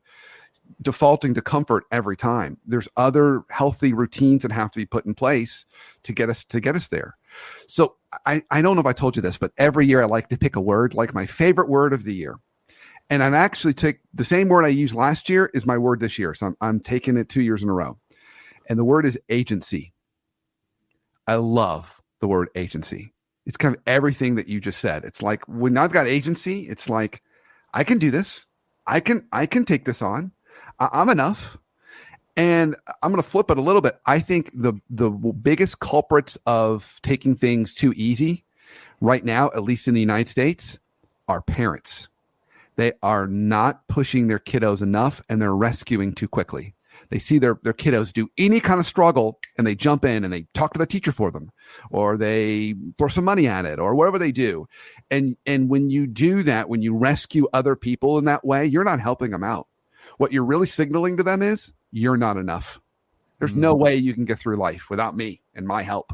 defaulting to comfort every time. There's other healthy routines that have to be put in place to get us there. So I don't know if I told you this, but every year I like to pick a word, like my favorite word of the year. And I'm actually take the same word I used last year is my word this year. So I'm taking it 2 years in a row. And the word is agency. I love the word agency. It's kind of everything that you just said. It's like when I've got agency, it's like, I can do this. I can take this on. I'm enough. And I'm going to flip it a little bit. I think the biggest culprits of taking things too easy right now, at least in the United States, are parents. They are not pushing their kiddos enough, and they're rescuing too quickly. They see their kiddos do any kind of struggle, and they jump in and they talk to the teacher for them, or they throw some money at it, or whatever they do. And when you do that, when you rescue other people in that way, you're not helping them out. What you're really signaling to them is you're not enough. There's no way you can get through life without me and my help.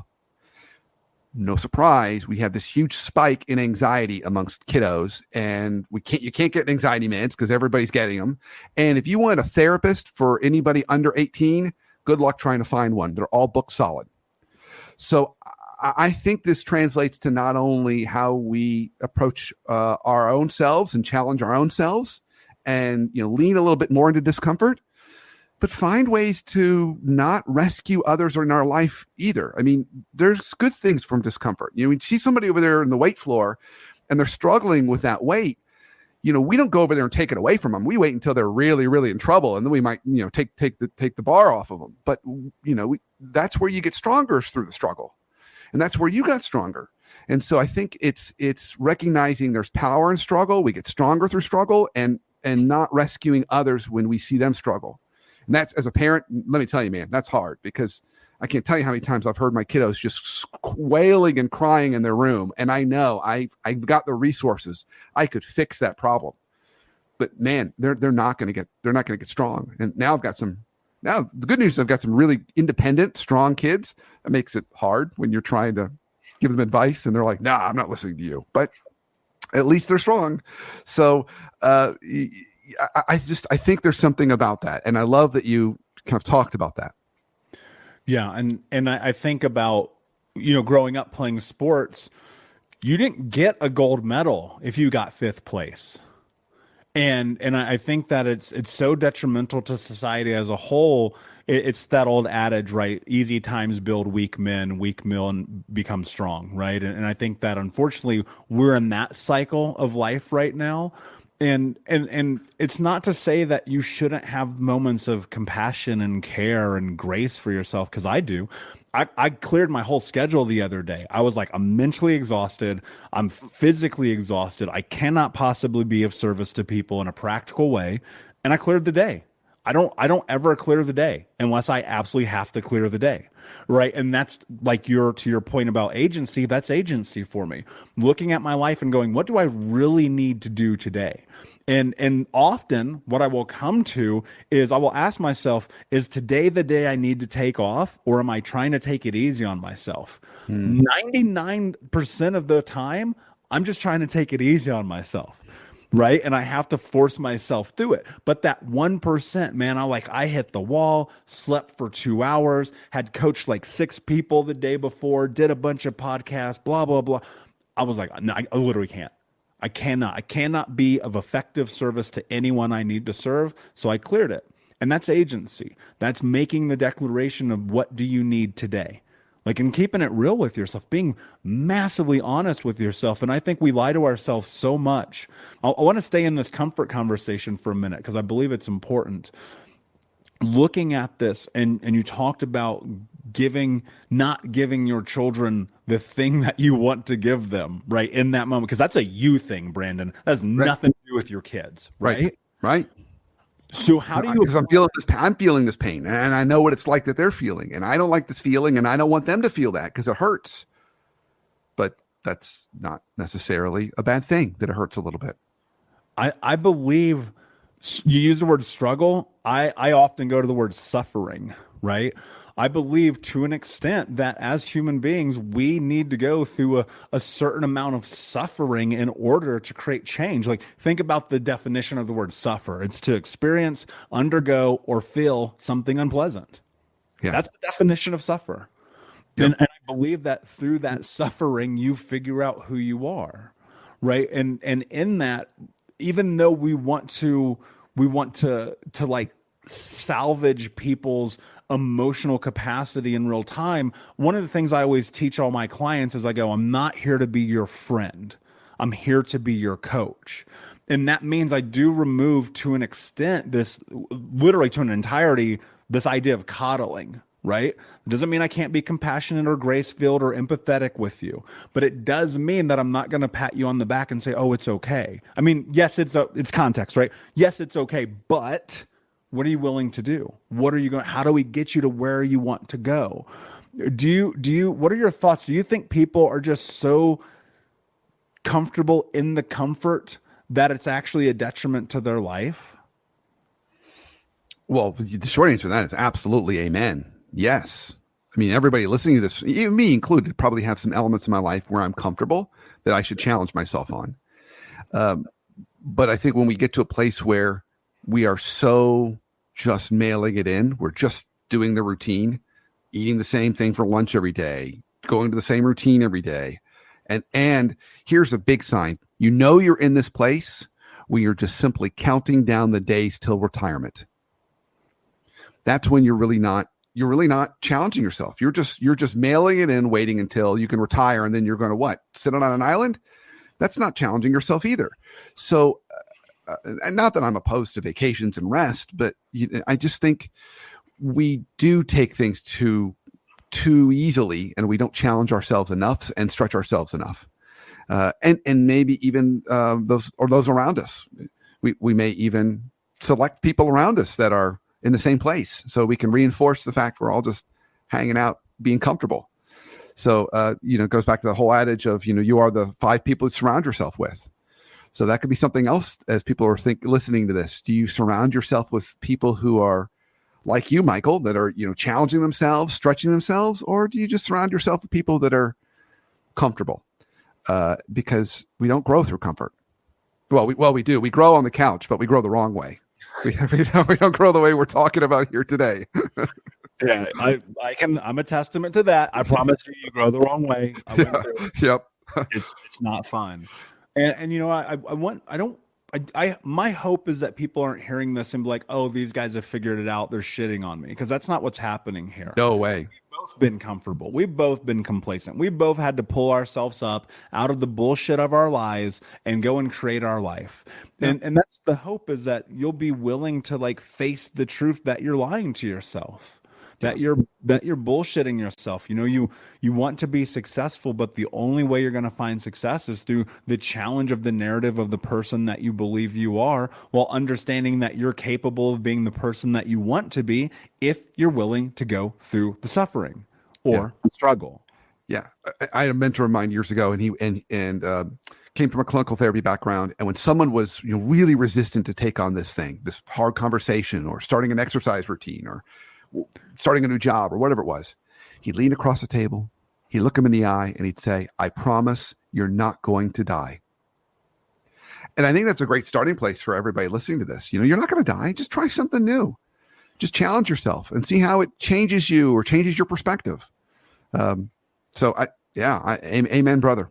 No surprise, we have this huge spike in anxiety amongst kiddos, and you can't get anxiety meds because everybody's getting them. And if you want a therapist for anybody under 18, good luck trying to find one. They're all booked solid. So I think this translates to not only how we approach our own selves and challenge our own selves and, lean a little bit more into discomfort, but find ways to not rescue others in our life either. I mean, there's good things from discomfort. We see somebody over there in the weight floor and they're struggling with that weight. We don't go over there and take it away from them. We wait until they're really, really in trouble, and then we might, take the bar off of them. But that's where you get stronger, through the struggle, and that's where you got stronger. And so I think it's recognizing there's power in struggle. We get stronger through struggle, and not rescuing others when we see them struggle. And that's, as a parent, let me tell you, man, that's hard, because I can't tell you how many times I've heard my kiddos just wailing and crying in their room. And I know I've got the resources. I could fix that problem. But man, they're not going to get strong. And now the good news is I've got some really independent, strong kids. That makes it hard when you're trying to give them advice and they're like, nah, I'm not listening to you. But at least they're strong. So I think there's something about that. And I love that you kind of talked about that. Yeah. And I think about, growing up playing sports, you didn't get a gold medal if you got 5th place. And I think that it's so detrimental to society as a whole. It's that old adage, right? Easy times build weak men, weak men become strong, right? And I think that unfortunately we're in that cycle of life right now. And it's not to say that you shouldn't have moments of compassion and care and grace for yourself, because I do. I cleared my whole schedule the other day. I was like, I'm mentally exhausted. I'm physically exhausted. I cannot possibly be of service to people in a practical way. And I cleared the day. I don't ever clear the day unless I absolutely have to clear the day. Right. And that's like to your point about agency. That's agency for me. Looking at my life and going, what do I really need to do today? And often what I will come to is I will ask myself, is today the day I need to take off, or am I trying to take it easy on myself? 99% of the time, I'm just trying to take it easy on myself. Right. And I have to force myself through it. But that 1%, man, I hit the wall, slept for 2 hours, had coached like 6 people the day before, did a bunch of podcasts, blah, blah, blah. I was like, no, I literally can't. I cannot be of effective service to anyone I need to serve. So I cleared it. And that's agency. That's making the declaration of what do you need today? And keeping it real with yourself, being massively honest with yourself. And I think we lie to ourselves so much. I want to stay in this comfort conversation for a minute, because I believe it's important. Looking at this, and you talked about not giving your children the thing that you want to give them, right, in that moment, because that's a you thing, Brandon. That has nothing to do with your kids, right? Right. So how do you? Because I'm feeling this pain, and I know what it's like that they're feeling, and I don't like this feeling, and I don't want them to feel that because it hurts. But that's not necessarily a bad thing that it hurts a little bit. I believe you use the word struggle. I often go to the word suffering, right? I believe to an extent that as human beings, we need to go through a certain amount of suffering in order to create change. Think about the definition of the word suffer. It's to experience, undergo, or feel something unpleasant. Yeah. That's the definition of suffer. Yep. And I believe that through that suffering, you figure out who you are, right? And in that, even though we want to salvage people's emotional capacity in real time, one of the things I always teach all my clients is I go, I'm not here to be your friend. I'm here to be your coach. And that means I do remove, to an extent, literally to an entirety, this idea of coddling, right? It doesn't mean I can't be compassionate or grace-filled or empathetic with you, but it does mean that I'm not going to pat you on the back and say, oh, it's okay. I mean, yes, it's context, right? Yes, it's okay, but what are you willing to do? How do we get you to where you want to go? What are your thoughts? Do you think people are just so comfortable in the comfort that it's actually a detriment to their life? Well, the short answer to that is absolutely amen. Yes. I mean, everybody listening to this, even me included, probably have some elements in my life where I'm comfortable that I should challenge myself on. But I think when we get to a place where we are so just mailing it in, we're just doing the routine, eating the same thing for lunch every day, going to the same routine every day. And here's a big sign. You know you're in this place where you're just simply counting down the days till retirement. That's when you're really not challenging yourself. You're just mailing it in, waiting until you can retire, and then you're going to what? Sit on an island? That's not challenging yourself either. So, and not that I'm opposed to vacations and rest, but I just think we do take things too easily, and we don't challenge ourselves enough and stretch ourselves enough. And maybe even those around us. We may even select people around us that are in the same place, so we can reinforce the fact we're all just hanging out, being comfortable. So it goes back to the whole adage of you are the 5 people you surround yourself with. So that could be something else as people are listening to this. Do you surround yourself with people who are like you, Michael, that are challenging themselves, stretching themselves, or do you just surround yourself with people that are comfortable? Because we don't grow through comfort. Well, we do. We grow on the couch, but we grow the wrong way. We don't grow the way we're talking about here today. Yeah, I'm a testament to that. I promise you grow the wrong way. I went through it. Yep. It's not fun. And my hope is that people aren't hearing this and be like, oh, these guys have figured it out. They're shitting on me, because that's not what's happening here. No way. We've both been comfortable. We've both been complacent. We've both had to pull ourselves up out of the bullshit of our lives and go and create our life. Yeah. And that's the hope, is that you'll be willing to face the truth that you're lying to yourself. That you're bullshitting yourself. You want to be successful, but the only way you're going to find success is through the challenge of the narrative of the person that you believe you are, while understanding that you're capable of being the person that you want to be if you're willing to go through the suffering or the struggle. Yeah, I had a mentor of mine years ago, and he came from a clinical therapy background. And when someone was really resistant to take on this hard conversation, or starting an exercise routine, or starting a new job, or whatever it was, he'd lean across the table, he'd look him in the eye, and he'd say, I promise you're not going to die. And I think that's a great starting place for everybody listening to this. You're not going to die. Just try something new. Just challenge yourself and see how it changes you or changes your perspective. Amen, brother.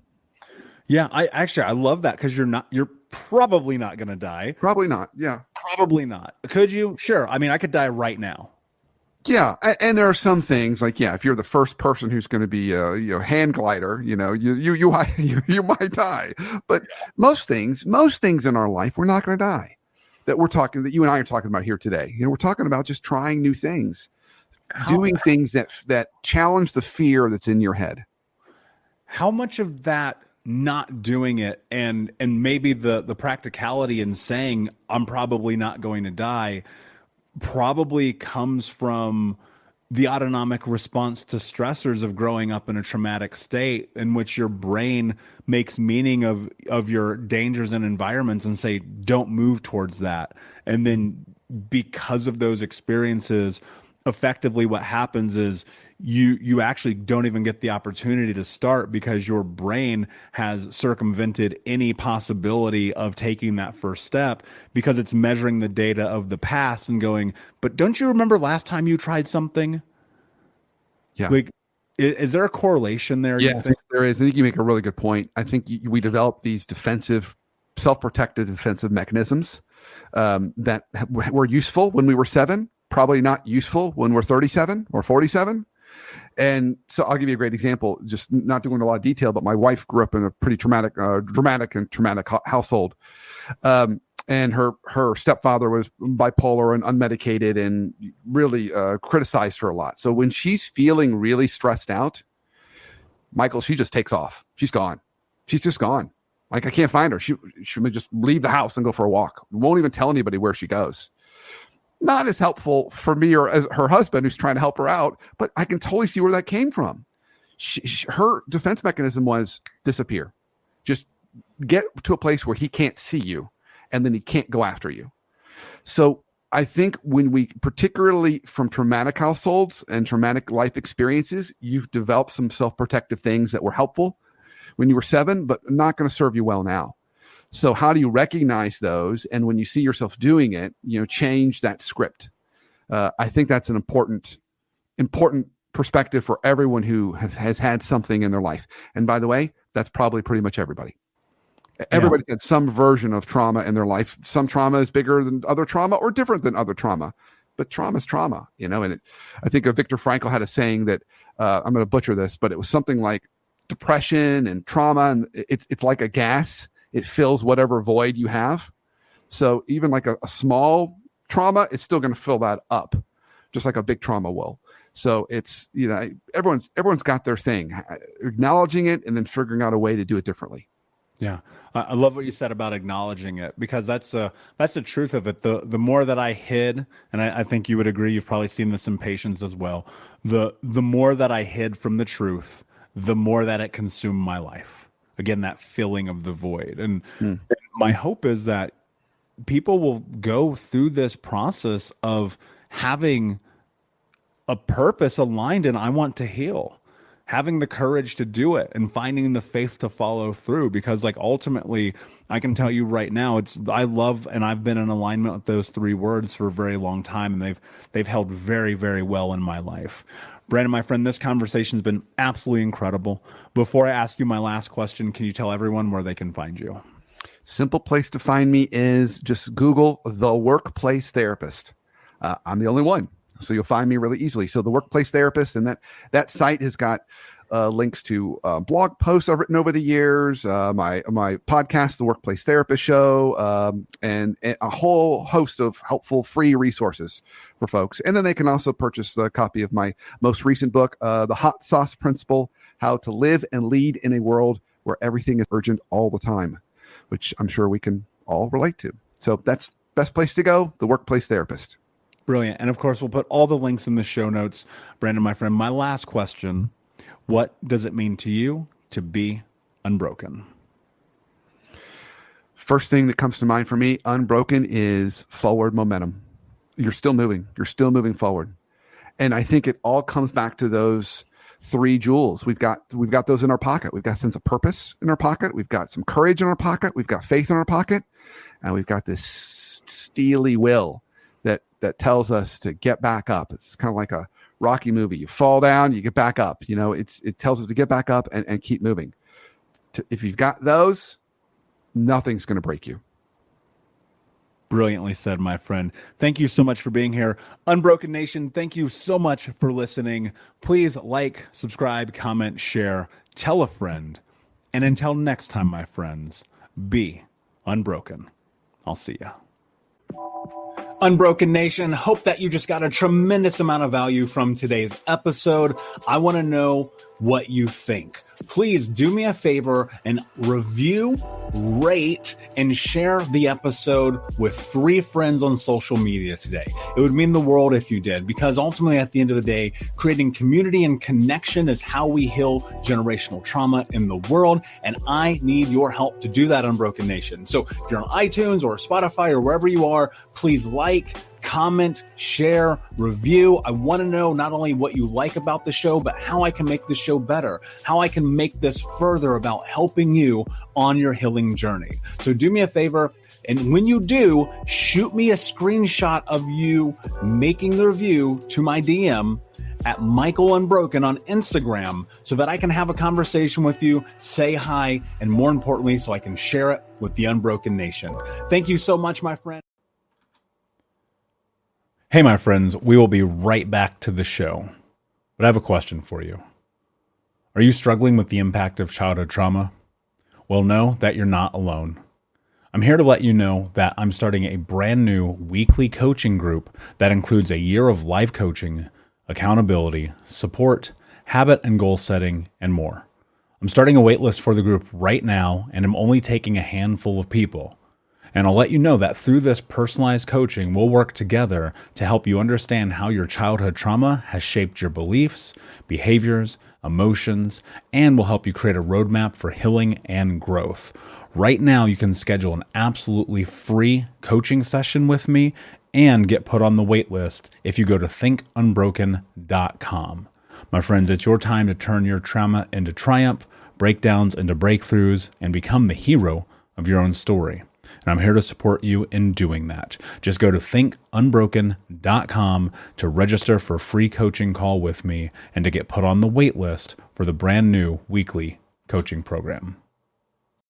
Yeah, I love that, because you're probably not going to die. Probably not. Yeah. Probably not. Could you? Sure. I mean, I could die right now. Yeah, and there are some things if you're the first person who's going to be hand glider, you might die. But most things in our life, we're not going to die. That you and I are talking about here today. We're talking about just trying new things, doing things that challenge the fear that's in your head. How much of that not doing it and maybe the practicality in saying I'm probably not going to die probably comes from the autonomic response to stressors of growing up in a traumatic state, in which your brain makes meaning of your dangers and environments and say, don't move towards that. And then because of those experiences, effectively what happens is you actually don't even get the opportunity to start, because your brain has circumvented any possibility of taking that first step, because it's measuring the data of the past and going, but don't you remember last time you tried something? Yeah. Is there a correlation there? Yes, there is. I think you make a really good point. I think we develop these self-protective defensive mechanisms that were useful when we were 7, probably not useful when we're 37 or 47. And so I'll give you a great example, just not doing a lot of detail, but my wife grew up in a pretty dramatic household. And her stepfather was bipolar and unmedicated and really criticized her a lot. So when she's feeling really stressed out, Michael, she just takes off. She's gone. She's just gone. I can't find her. She may just leave the house and go for a walk. Won't even tell anybody where she goes. Not as helpful for me or as her husband, who's trying to help her out, but I can totally see where that came from. Her defense mechanism was disappear. Just get to a place where he can't see you, and then he can't go after you. So I think when we, particularly from traumatic households and traumatic life experiences, you've developed some self-protective things that were helpful when you were 7, but not going to serve you well now. So how do you recognize those? And when you see yourself doing it, change that script. I think that's an important perspective for everyone who has had something in their life. And by the way, that's probably pretty much everybody. Everybody's had some version of trauma in their life. Some trauma is bigger than other trauma or different than other trauma, but trauma is trauma, and I think Viktor Frankl had a saying that, I'm going to butcher this, but it was something like depression and trauma. And it's like a gas. It fills whatever void you have. So even like a small trauma, it's still going to fill that up, just like a big trauma will. So it's, everyone's got their thing, acknowledging it and then figuring out a way to do it differently. Yeah. I love what you said about acknowledging it, because that's the truth of it. The more that I hid, and I think you would agree, you've probably seen this in patients as well. The more that I hid from the truth, the more that it consumed my life. Again, that filling of the void. And my hope is that people will go through this process of having a purpose aligned in, I want to heal. Having the courage to do it and finding the faith to follow through, because ultimately I can tell you right now, I love, and I've been in alignment with those 3 words for a very long time, and they've held very, very well in my life. Brandon, my friend, this conversation has been absolutely incredible. Before I ask you my last question, can you tell everyone where they can find you? Simple place to find me is just Google The Workplace Therapist. I'm the only one. So you'll find me really easily. So The Workplace Therapist, and that site has got links to blog posts I've written over the years, my podcast, The Workplace Therapist Show, and a whole host of helpful free resources for folks. And then they can also purchase a copy of my most recent book, The Hot Sauce Principle: How to Live and Lead in a World Where Everything is Urgent All the Time, which I'm sure we can all relate to. So that's the best place to go, The Workplace Therapist. Brilliant. And of course, we'll put all the links in the show notes. Brandon, my friend, my last question: what does it mean to you to be unbroken? First thing that comes to mind for me, unbroken, is forward momentum. You're still moving. You're still moving forward. And I think it all comes back to those 3 jewels. We've got those in our pocket. We've got a sense of purpose in our pocket. We've got some courage in our pocket. We've got faith in our pocket. And we've got this steely will that tells us to get back up. It's kind of like a Rocky movie. You fall down, you get back up. It tells us to get back up and keep moving. If you've got those, nothing's going to break you. Brilliantly said, my friend. Thank you so much for being here. Unbroken Nation, thank you so much for listening. Please like, subscribe, comment, share, tell a friend. And until next time, my friends, be unbroken. I'll see ya. Unbroken Nation, hope that you just got a tremendous amount of value from today's episode. I want to know what you think. Please do me a favor and review, rate, and share the episode with 3 friends on social media today. It would mean the world if you did, because ultimately at the end of the day, creating community and connection is how we heal generational trauma in the world. And I need your help to do that, Unbroken Nation. So if you're on iTunes or Spotify or wherever you are, please like, comment, share, review. I want to know not only what you like about the show, but how I can make the show better, how I can make this further about helping you on your healing journey. So do me a favor, and when you do, shoot me a screenshot of you making the review to my DM at Michael Unbroken on Instagram, so that I can have a conversation with you, say hi, and more importantly, so I can share it with the Unbroken Nation. Thank you so much, my friend. Hey, my friends, we will be right back to the show. But I have a question for you. Are you struggling with the impact of childhood trauma? Well, know that you're not alone. I'm here to let you know that I'm starting a brand new weekly coaching group that includes a year of live coaching, accountability, support, habit and goal setting, and more. I'm starting a waitlist for the group right now, and I'm only taking a handful of people. And I'll let you know that through this personalized coaching, we'll work together to help you understand how your childhood trauma has shaped your beliefs, behaviors, emotions, and will help you create a roadmap for healing and growth. Right now, you can schedule an absolutely free coaching session with me and get put on the wait list if you go to thinkunbroken.com. My friends, it's your time to turn your trauma into triumph, breakdowns into breakthroughs, and become the hero of your own story. And I'm here to support you in doing that. Just go to thinkunbroken.com to register for a free coaching call with me and to get put on the wait list for the brand new weekly coaching program.